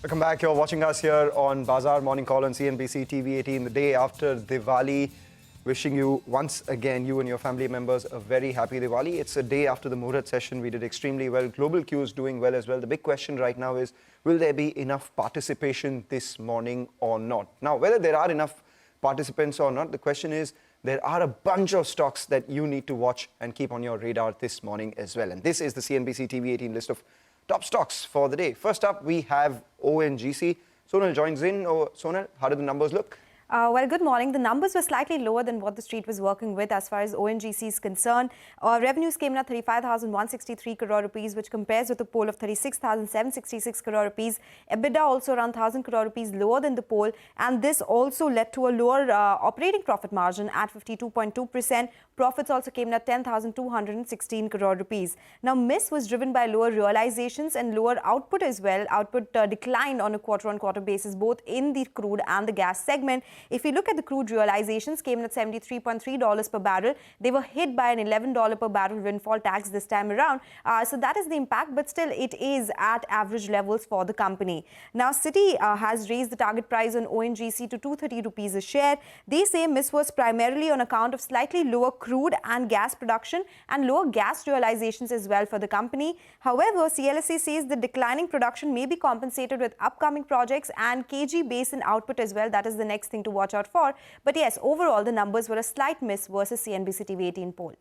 Welcome back. You're watching us here on Bazaar Morning Call on CNBC TV 18, the day after Diwali. Wishing you once again, you and your family members, a very happy Diwali. It's a day after the Muhurat session. We did extremely well. Global Q's doing well as well. The big question right now is, will there be enough participation this morning or not? Now, whether there are enough participants or not, the question is, there are a bunch of stocks that you need to watch and keep on your radar this morning as well. And this is the CNBC TV 18 list of top stocks for the day. First up, we have ONGC. Sonal joins in. Oh, Sonal, how did the numbers look? Well, good morning. The numbers were slightly lower than what the street was working with as far as ONGC is concerned. Revenues came in at 35,163 crore rupees, which compares with the poll of 36,766 crore rupees. EBITDA also around 1,000 crore rupees lower than the poll, and this also led to a lower operating profit margin at 52.2%. Profits also came in at 10,216 crore rupees. Now, miss was driven by lower realizations and lower output as well. Output declined on a quarter-on-quarter basis, both in the crude and the gas segment. If you look at the crude realizations, came in at $73.3 per barrel. They were hit by an $11 per barrel windfall tax this time around. So that is the impact, but still it is at average levels for the company. Now, Citi has raised the target price on ONGC to 230 rupees a share. They say miss was primarily on account of slightly lower crude and gas production and lower gas realizations as well for the company. However, CLSA says the declining production may be compensated with upcoming projects and KG basin output as well. That is the next thing to watch out for. But yes, overall, the numbers were a slight miss versus CNBC TV 18 poll.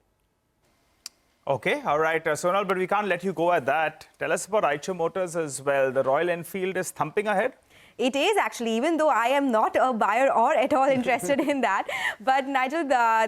Okay, all right, Sonal, but we can't let you go at that. Tell us about Eicher Motors as well. The Royal Enfield is thumping ahead. It is actually, even though I am not a buyer or at all interested in that. But Nigel,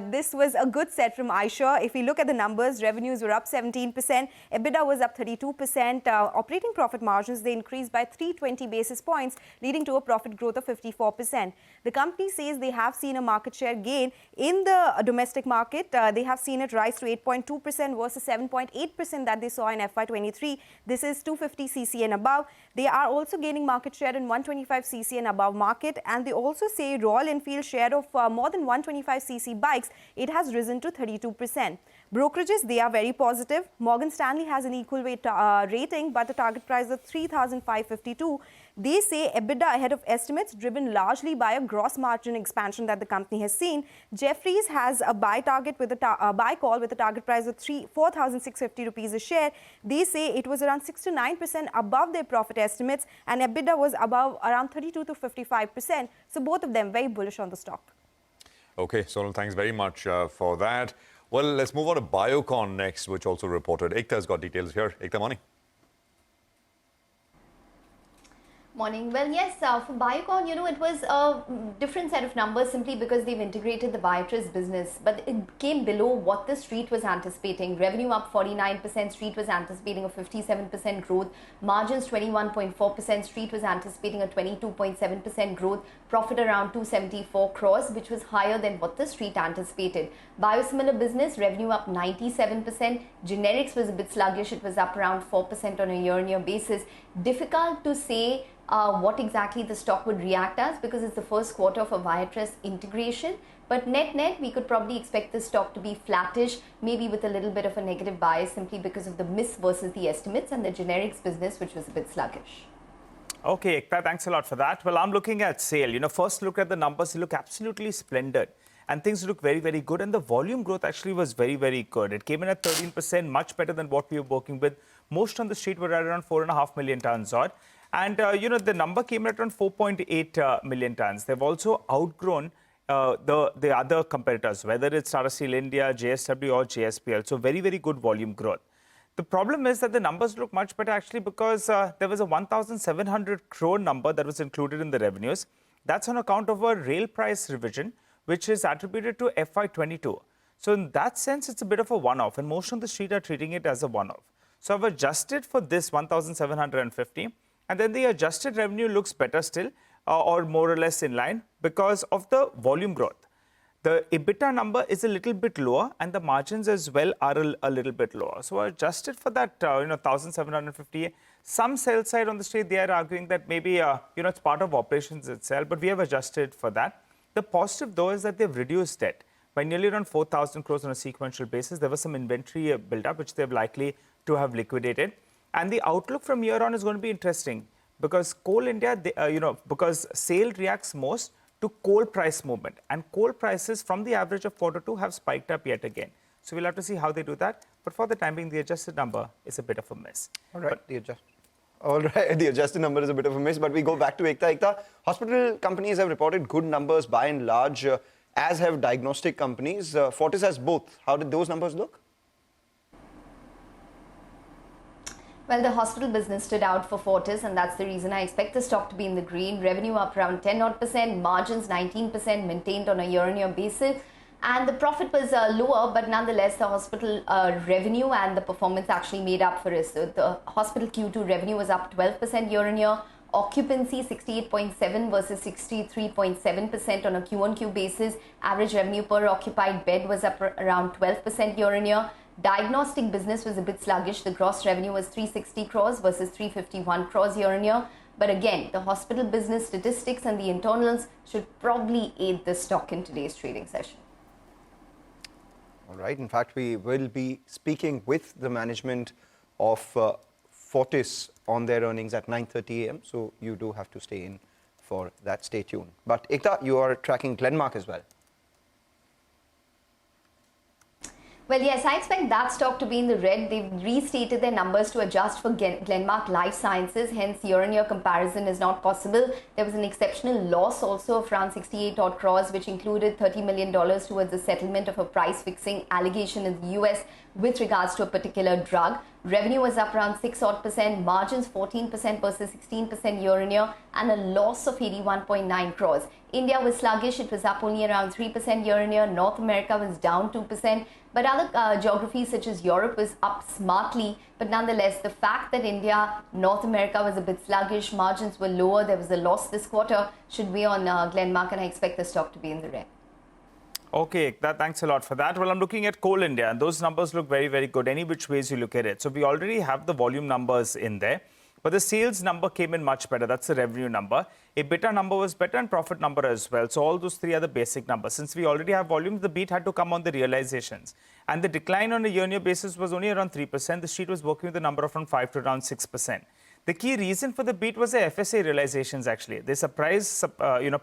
this was a good set from Eicher. If we look at the numbers, revenues were up 17%, EBITDA was up 32%, operating profit margins, they increased by 320 basis points, leading to a profit growth of 54%. The company says they have seen a market share gain in the domestic market. They have seen it rise to 8.2% versus 7.8% that they saw in FY23. This is 250cc and above. They are also gaining market share in 125cc and above market, and they also say Royal Enfield share of more than 125cc bikes, it has risen to 32%. Brokerages, they are very positive. Morgan Stanley has an equal weight rating, but the target price of 3,552. They say EBITDA ahead of estimates, driven largely by a gross margin expansion that the company has seen. Jefferies has a buy target with a buy call with a target price of 4,650 rupees a share. They say it was around 6 to 9% above their profit estimates, and EBITDA was above around 32 to 55%. So both of them very bullish on the stock. Okay, Sonal, thanks very much for that. Well, let's move on to Biocon next, which also reported. Ekta's got details here. Ekta, morning. Morning. Well, yes, for Biocon, it was a different set of numbers simply because they've integrated the Viatris business, but it came below what the street was anticipating. Revenue up 49%, street was anticipating a 57% growth. Margins 21.4%, street was anticipating a 22.7% growth. Profit around 274 crores, which was higher than what the street anticipated. Biosimilar business, revenue up 97%. Generics was a bit sluggish. It was up around 4% on a year-on-year basis. Difficult to say what exactly the stock would react as because it's the first quarter for Viatris integration. But net-net, we could probably expect the stock to be flattish, maybe with a little bit of a negative bias simply because of the miss versus the estimates and the generics business, which was a bit sluggish. Okay, Ekta, thanks a lot for that. Well, I'm looking at SAIL. First look at the numbers, they look absolutely splendid. And things look very, very good. And the volume growth actually was very, very good. It came in at 13%, much better than what we were working with. Most on the street were at around 4.5 million tons odd. And, the number came at around 4.8 million tons. They've also outgrown the other competitors, whether it's Tata Steel India, JSW or JSPL. So very, very good volume growth. The problem is that the numbers look much better actually because there was a 1,700 crore number that was included in the revenues. That's on account of a rail price revision, which is attributed to FY22. So in that sense, it's a bit of a one-off, and most on the street are treating it as a one-off. So I've adjusted for this 1,750, and then the adjusted revenue looks better still, or more or less in line because of the volume growth. The EBITDA number is a little bit lower, and the margins as well are a little bit lower. So adjusted for that, 1,750. Some sell side on the street, they are arguing that maybe, it's part of operations itself, but we have adjusted for that. The positive, though, is that they've reduced debt by nearly around 4,000 crores on a sequential basis. There was some inventory build-up, which they're likely to have liquidated. And the outlook from here on is going to be interesting because Coal India, because SAIL reacts most to coal price movement, and coal prices from the average of Q2 have spiked up yet again. So we'll have to see how they do that. But for the time being, the adjusted number is a bit of a miss. All right, the adjusted number is a bit of a miss, but we go back to Ekta. Ekta, hospital companies have reported good numbers by and large, as have diagnostic companies. Fortis has both. How did those numbers look? Well, the hospital business stood out for Fortis, and that's the reason I expect the stock to be in the green. Revenue up around 10%, margins 19% maintained on a year-on-year basis. And the profit was lower, but nonetheless, the hospital revenue and the performance actually made up for it. So the hospital Q2 revenue was up 12% year-on-year. Occupancy 68.7 versus 63.7% on a Q-on-Q basis. Average revenue per occupied bed was up around 12% year-on-year. Diagnostic business was a bit sluggish. The gross revenue was 360 crores versus 351 crores year-on-year. But again, the hospital business statistics and the internals should probably aid the stock in today's trading session. All right. In fact, we will be speaking with the management of Fortis on their earnings at 9:30 a.m. So you do have to stay in for that. Stay tuned. But Ekta, you are tracking Glenmark as well. Well, yes, I expect that stock to be in the red. They've restated their numbers to adjust for Glenmark Life Sciences. Hence, year-on-year comparison is not possible. There was an exceptional loss also of around 68 odd crores, which included $30 million towards the settlement of a price-fixing allegation in the US with regards to a particular drug. Revenue was up around 6 odd percent, margins 14% versus 16% year-on-year, and a loss of 81.9 crores. India was sluggish. It was up only around 3% year-on-year. North America was down 2%. But other geographies such as Europe was up smartly. But nonetheless, the fact that India, North America was a bit sluggish, margins were lower, there was a loss this quarter, should weigh on Glenmark, and I expect the stock to be in the red. Okay, thanks a lot for that. Well, I'm looking at Coal India, and those numbers look very, very good, any which ways you look at it. So we already have the volume numbers in there, but the sales number came in much better. That's the revenue number. EBITDA number was better and profit number as well. So all those three are the basic numbers. Since we already have volumes, the beat had to come on the realizations. And the decline on a year-on-year basis was only around 3%. The street was working with a number of around 5 to around 6%. The key reason for the beat was the FSA realizations, actually. They surprised,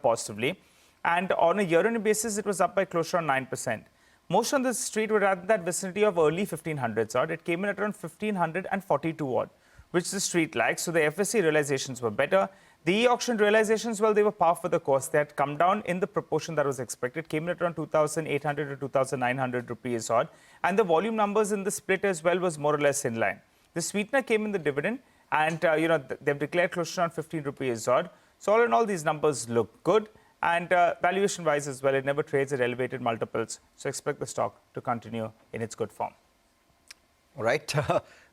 positively. And on a year-on-year basis, it was up by close to around 9%. Most on the street were at that vicinity of early 1500s odd. It came in at around 1542 odd, which the street likes. So the FSC realizations were better. The e-auction realizations, well, they were par for the course. They had come down in the proportion that was expected. Came in at around 2,800 to 2,900 rupees odd. And the volume numbers in the split as well was more or less in line. The sweetener came in the dividend, and they've declared close to around 15 rupees odd. So all in all, these numbers look good. And valuation-wise as well, it never trades at elevated multiples. So expect the stock to continue in its good form. All right.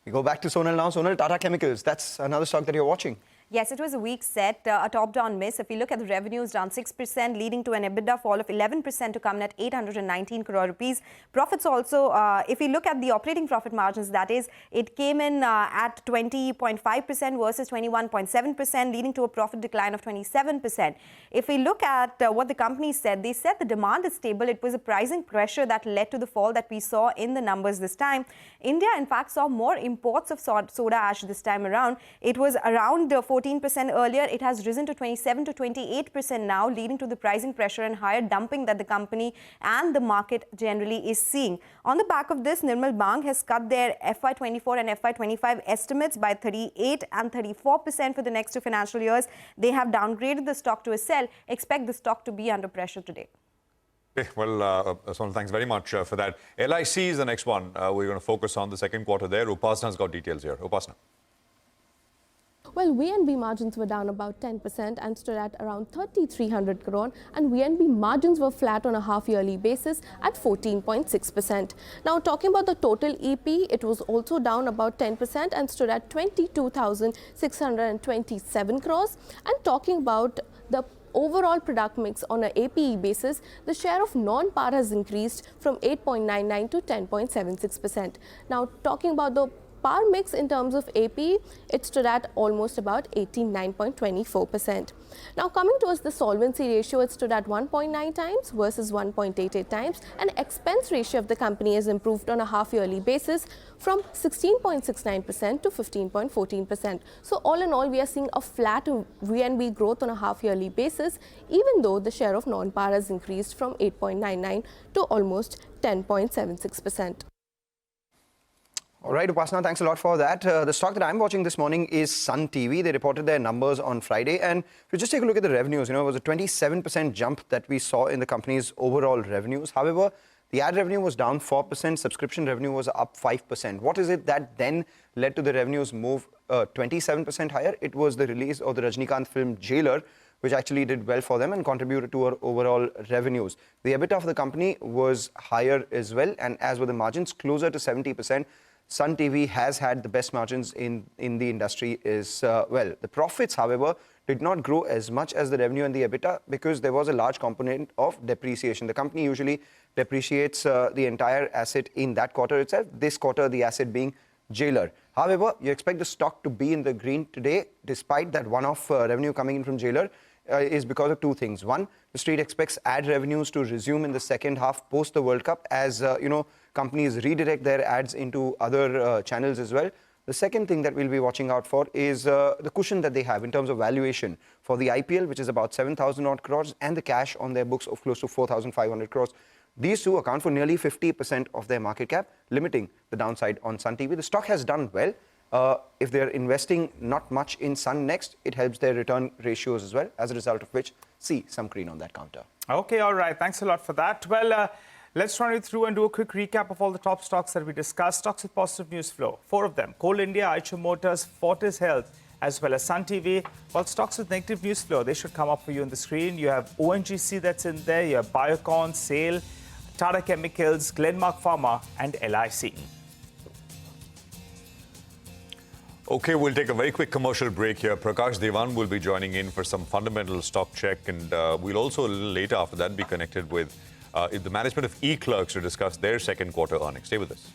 We go back to Sonal now. Sonal, Tata Chemicals. That's another stock that you're watching. Yes, it was a weak set, a top-down miss. If you look at the revenues, down 6%, leading to an EBITDA fall of 11% to come in at 819 crore rupees. Profits also, if you look at the operating profit margins, that is, it came in at 20.5% versus 21.7%, leading to a profit decline of 27%. If we look at what the company said, they said the demand is stable. It was a pricing pressure that led to the fall that we saw in the numbers this time. India, in fact, saw more imports of soda ash this time around. It was around 14% earlier. It has risen to 27 to 28% now, leading to the pricing pressure and higher dumping that the company and the market generally is seeing. On the back of this, Nirmal Bang has cut their FY24 and FY25 estimates by 38 and 34% for the next two financial years. They have downgraded the stock to a sell. Expect the stock to be under pressure today. Okay, well, Sonal, thanks very much for that. LIC is the next one. We're going to focus on the second quarter there. Upasana's got details here. Upasana. Well, VNB margins were down about 10% and stood at around 3,300 crore, and VNB margins were flat on a half-yearly basis at 14.6%. Now, talking about the total EP, it was also down about 10% and stood at 22,627 crores. And talking about the overall product mix on an APE basis, the share of non-par has increased from 8.99 to 10.76%. Now, talking about the par mix in terms of AP, it stood at almost about 89.24%. Now coming towards the solvency ratio, it stood at 1.9 times versus 1.88 times, and expense ratio of the company has improved on a half-yearly basis from 16.69% to 15.14%. So all in all, we are seeing a flat VNB growth on a half-yearly basis, even though the share of non-par has increased from 8.99 to almost 10.76%. All right, Upasana, thanks a lot for that. The stock that I'm watching this morning is Sun TV. They reported their numbers on Friday. And if you just take a look at the revenues, it was a 27% jump that we saw in the company's overall revenues. However, the ad revenue was down 4%, subscription revenue was up 5%. What is it that then led to the revenues move 27% higher? It was the release of the Rajinikanth film Jailer, which actually did well for them and contributed to our overall revenues. The EBITDA of the company was higher as well, and as were the margins, closer to 70%. Sun TV has had the best margins in the industry as well. The profits, however, did not grow as much as the revenue and the EBITDA because there was a large component of depreciation. The company usually depreciates the entire asset in that quarter itself. This quarter, the asset being Jailer. However, you expect the stock to be in the green today, despite that one-off revenue coming in from Jailer, is because of two things. One, the street expects ad revenues to resume in the second half post the World Cup as, companies redirect their ads into other channels as well. The second thing that we'll be watching out for is the cushion that they have in terms of valuation for the IPL, which is about 7,000 odd crores, and the cash on their books of close to 4,500 crores. These two account for nearly 50% of their market cap, limiting the downside on Sun TV. The stock has done well. If they're investing not much in Sun Next, it helps their return ratios as well, as a result of which, see some green on that counter. Okay, all right. Thanks a lot for that. Well, let's run you through and do a quick recap of all the top stocks that we discussed. Stocks with positive news flow. 4 of them: Coal India, Eicher Motors, Fortis Health, as well as Sun TV. While stocks with negative news flow, they should come up for you on the screen. You have ONGC that's in there. You have Biocon, SAIL, Tata Chemicals, Glenmark Pharma, and LIC. Okay, we'll take a very quick commercial break here. Prakash Devan will be joining in for some fundamental stock check, and we'll also a little later after that be connected with the management of eClerx to discuss their second quarter earnings. Stay with us.